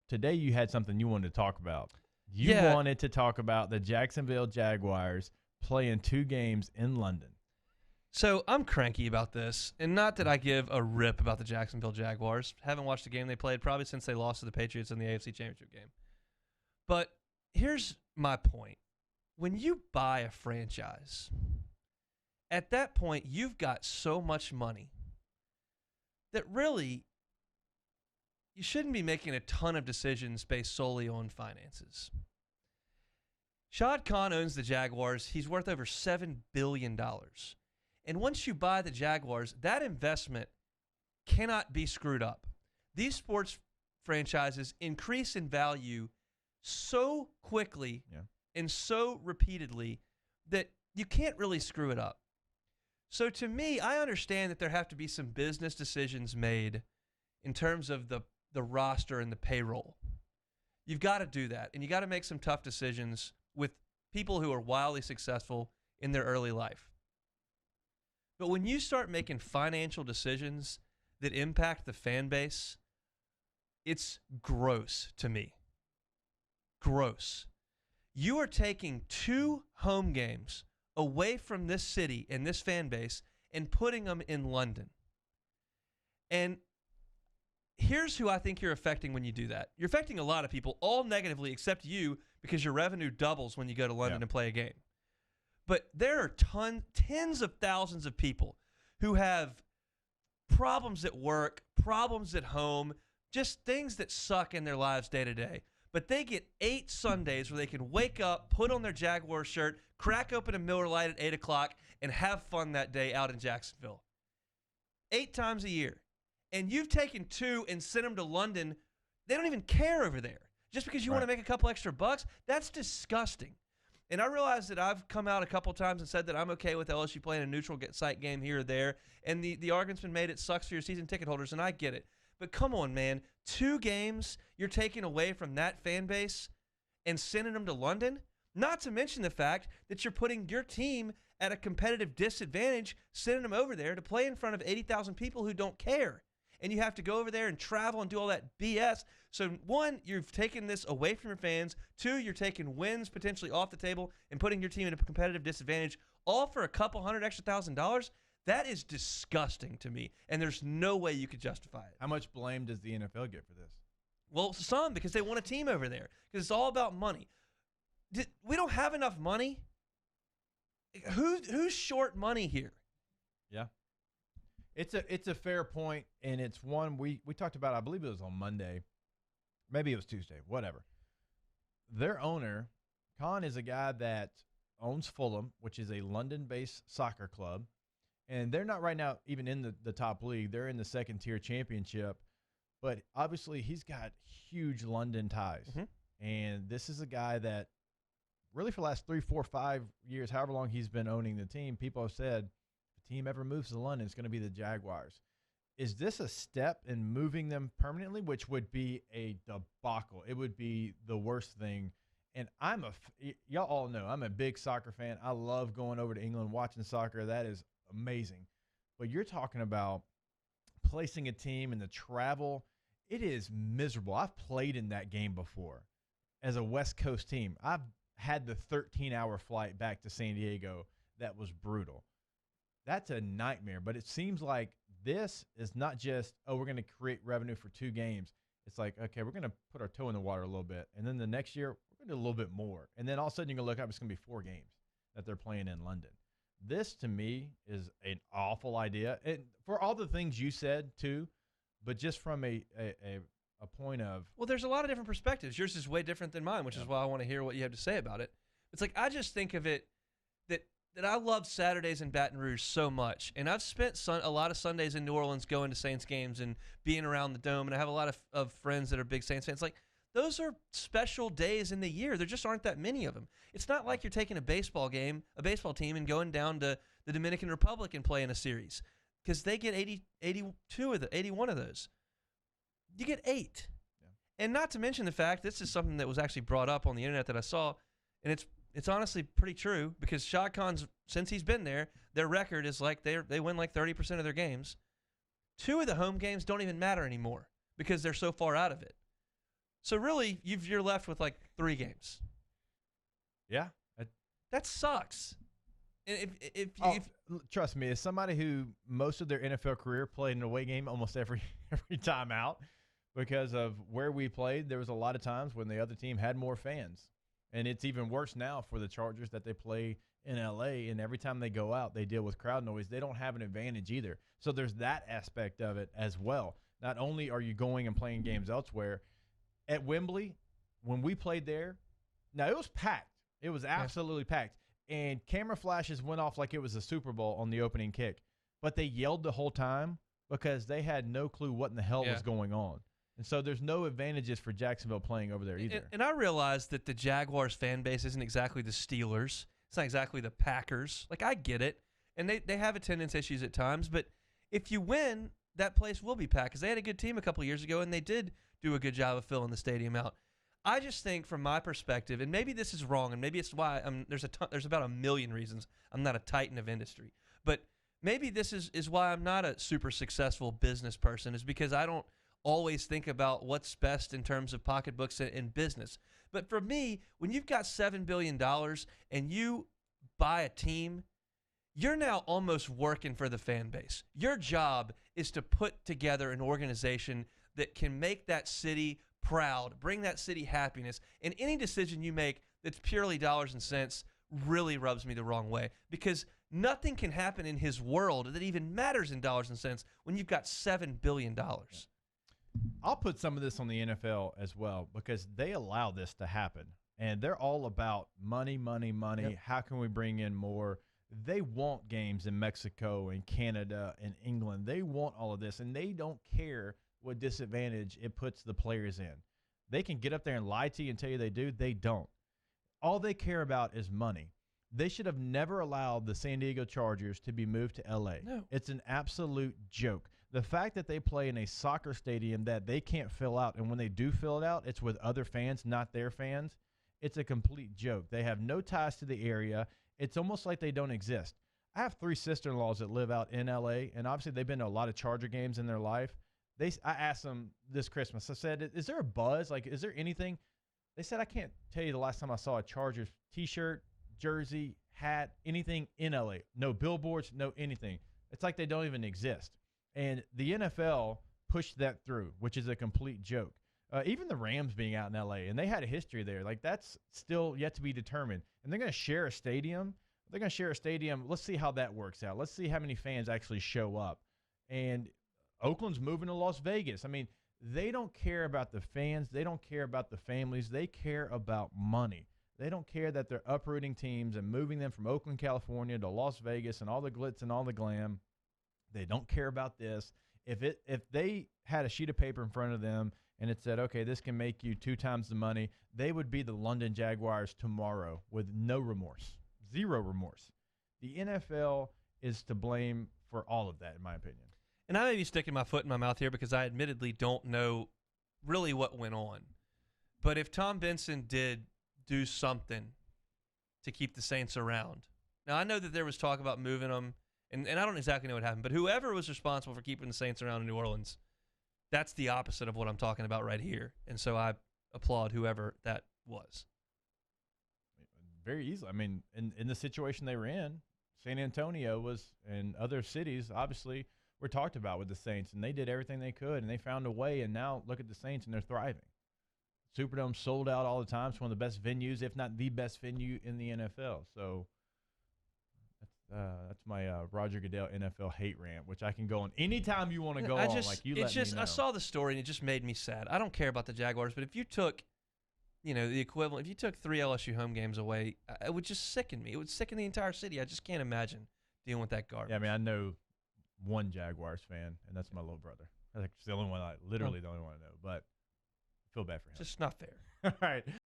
today you had something you wanted to talk about. You Yeah. wanted to talk about the Jacksonville Jaguars playing 2 games in London. So I'm cranky about this, and not that I give a rip about the Jacksonville Jaguars. Haven't watched a game they played probably since they lost to the Patriots in the AFC Championship game. But here's my point. When you buy a franchise, at that point, you've got so much money that really you shouldn't be making a ton of decisions based solely on finances. Shad Khan owns the Jaguars. He's worth over $7 billion. And once you buy the Jaguars, that investment cannot be screwed up. These sports franchises increase in value so quickly and so repeatedly that you can't really screw it up. So to me, I understand that there have to be some business decisions made in terms of the roster and the payroll. You've got to do that, and you got to make some tough decisions with people who are wildly successful in their early life. But when you start making financial decisions that impact the fan base, it's gross to me. Gross. You are taking 2 home games away from this city and this fan base and putting them in London. And here's who I think you're affecting when you do that. You're affecting a lot of people, all negatively except you, because your revenue doubles when you go to London and play a game. But there are tens of thousands of people who have problems at work, problems at home, just things that suck in their lives day to day. But they get 8 Sundays where they can wake up, put on their Jaguar shirt, crack open a Miller Lite at 8 o'clock, and have fun that day out in Jacksonville. 8 times a year. And you've taken 2 and sent them to London. They don't even care over there. Just because you want to make a couple extra bucks, that's disgusting. And I realize that I've come out a couple times and said that I'm okay with LSU playing a neutral site game here or there. And the argument's been made it sucks for your season ticket holders, and I get it. But come on, man. 2 games you're taking away from that fan base and sending them to London? Not to mention the fact that you're putting your team at a competitive disadvantage, sending them over there to play in front of 80,000 people who don't care. And you have to go over there and travel and do all that BS. So, 1, you've taken this away from your fans. 2, you're taking wins potentially off the table and putting your team at a competitive disadvantage, all for a couple $100 extra $1,000. That is disgusting to me, and there's no way you could justify it. How much blame does the NFL get for this? Well, some, because they want a team over there, because it's all about money. We don't have enough money. Who's short money here? Yeah. It's a fair point, and it's one we talked about. I believe it was on Monday. Maybe it was Tuesday, whatever. Their owner, Khan, is a guy that owns Fulham, which is a London-based soccer club. And they're not right now even in the top league. They're in the second-tier championship. But obviously he's got huge London ties. Mm-hmm. And this is a guy that really for the last 3, 4, 5 years, however long he's been owning the team, people have said, if the team ever moves to London, it's going to be the Jaguars. Is this a step in moving them permanently, which would be a debacle? It would be the worst thing. And y'all all know, I'm a big soccer fan. I love going over to England, watching soccer. That is amazing. But you're talking about placing a team and the travel. It is miserable. I've played in that game before as a West Coast team. I've had the 13-hour flight back to San Diego. That was brutal. That's a nightmare. But it seems like this is not just, we're going to create revenue for 2 games. It's like, okay, we're going to put our toe in the water a little bit. And then the next year, we're going to do a little bit more. And then all of a sudden, you're going to look up, it's going to be 4 games that they're playing in London. This, to me, is an awful idea. And for all the things you said, too, but just from a point of... Well, there's a lot of different perspectives. Yours is way different than mine, which is why I want to hear what you have to say about it. It's like, I just think of it that I love Saturdays in Baton Rouge so much. And I've spent a lot of Sundays in New Orleans going to Saints games and being around the Dome. And I have a lot of friends that are big Saints fans. Like, those are special days in the year. There just aren't that many of them. It's not like you're taking a baseball team, and going down to the Dominican Republic and playing a series, because they get 81 of those. You get 8. Yeah. And not to mention the fact, this is something that was actually brought up on the internet that I saw, and it's honestly pretty true, because Shad Khan's, since he's been there, their record is like they win like 30% of their games. 2 of the home games don't even matter anymore because they're so far out of it. So really, you're left with like 3 games. Yeah. That sucks. And Trust me, as somebody who most of their NFL career played an away game almost every time out, because of where we played, there was a lot of times when the other team had more fans. And it's even worse now for the Chargers that they play in L.A., and every time they go out, they deal with crowd noise. They don't have an advantage either. So there's that aspect of it as well. Not only are you going and playing games elsewhere, at Wembley, when we played there, now it was packed. It was absolutely packed. And camera flashes went off like it was a Super Bowl on the opening kick. But they yelled the whole time because they had no clue what in the hell was going on. And so there's no advantages for Jacksonville playing over there either. And I realize that the Jaguars fan base isn't exactly the Steelers. It's not exactly the Packers. Like, I get it. And they have attendance issues at times. But if you win, that place will be packed because they had a good team a couple of years ago, and they did do a good job of filling the stadium out. I just think from my perspective, and maybe this is wrong, and maybe it's why there's about a million reasons I'm not a titan of industry, but maybe this is why I'm not a super successful business person, is because I don't always think about what's best in terms of pocketbooks in business. But for me, when you've got $7 billion and you buy a team, you're now almost working for the fan base. Your job is to put together an organization that can make that city proud, bring that city happiness, and any decision you make that's purely dollars and cents really rubs me the wrong way, because nothing can happen in his world that even matters in dollars and cents when you've got $7 billion. I'll put some of this on the NFL as well, because they allow this to happen, and they're all about money, money, money. Yep. How can we bring in more? They want games in Mexico and Canada and England. They want all of this, and they don't care what disadvantage it puts the players in. They can get up there and lie to you and tell you they do. They don't. All they care about is money. They should have never allowed the San Diego Chargers to be moved to L.A. No. It's an absolute joke. The fact that they play in a soccer stadium that they can't fill out, and when they do fill it out, it's with other fans, not their fans, it's a complete joke. They have no ties to the area. It's almost like they don't exist. I have 3 sister-in-laws that live out in L.A., and obviously they've been to a lot of Charger games in their life. I asked them this Christmas, I said, is there a buzz? Like, is there anything? They said, I can't tell you the last time I saw a Chargers t-shirt, jersey, hat, anything in LA. No billboards, no anything. It's like they don't even exist. And the NFL pushed that through, which is a complete joke. Even the Rams being out in LA, and they had a history there. Like, that's still yet to be determined. And they're going to share a stadium. They're going to share a stadium. Let's see how that works out. Let's see how many fans actually show up. And Oakland's moving to Las Vegas. I mean, they don't care about the fans. They don't care about the families. They care about money. They don't care that they're uprooting teams and moving them from Oakland, California to Las Vegas and all the glitz and all the glam. They don't care about this. If they had a sheet of paper in front of them and it said, okay, this can make you 2 times the money, they would be the London Jaguars tomorrow with no remorse, 0 remorse. The NFL is to blame for all of that, in my opinion. And I may be sticking my foot in my mouth here because I admittedly don't know really what went on. But if Tom Benson did do something to keep the Saints around. Now, I know that there was talk about moving them, and I don't exactly know what happened, but whoever was responsible for keeping the Saints around in New Orleans, that's the opposite of what I'm talking about right here. And so I applaud whoever that was. Very easily. I mean, in the situation they were in, San Antonio was, and other cities, obviously, were talked about with the Saints, and they did everything they could, and they found a way, and now look at the Saints, and they're thriving. Superdome sold out all the time. It's one of the best venues, if not the best venue in the NFL. So that's my Roger Goodell NFL hate rant, which I can go on anytime you want to go on. Like, you let me know. I saw the story, and it just made me sad. I don't care about the Jaguars, but if you took, the equivalent, if you took 3 LSU home games away, it would just sicken me. It would sicken the entire city. I just can't imagine dealing with that garbage. Yeah, I mean, I know one Jaguars fan, and that's my little brother. That's the only one the only one I know, but I feel bad for him. Just not fair. All right.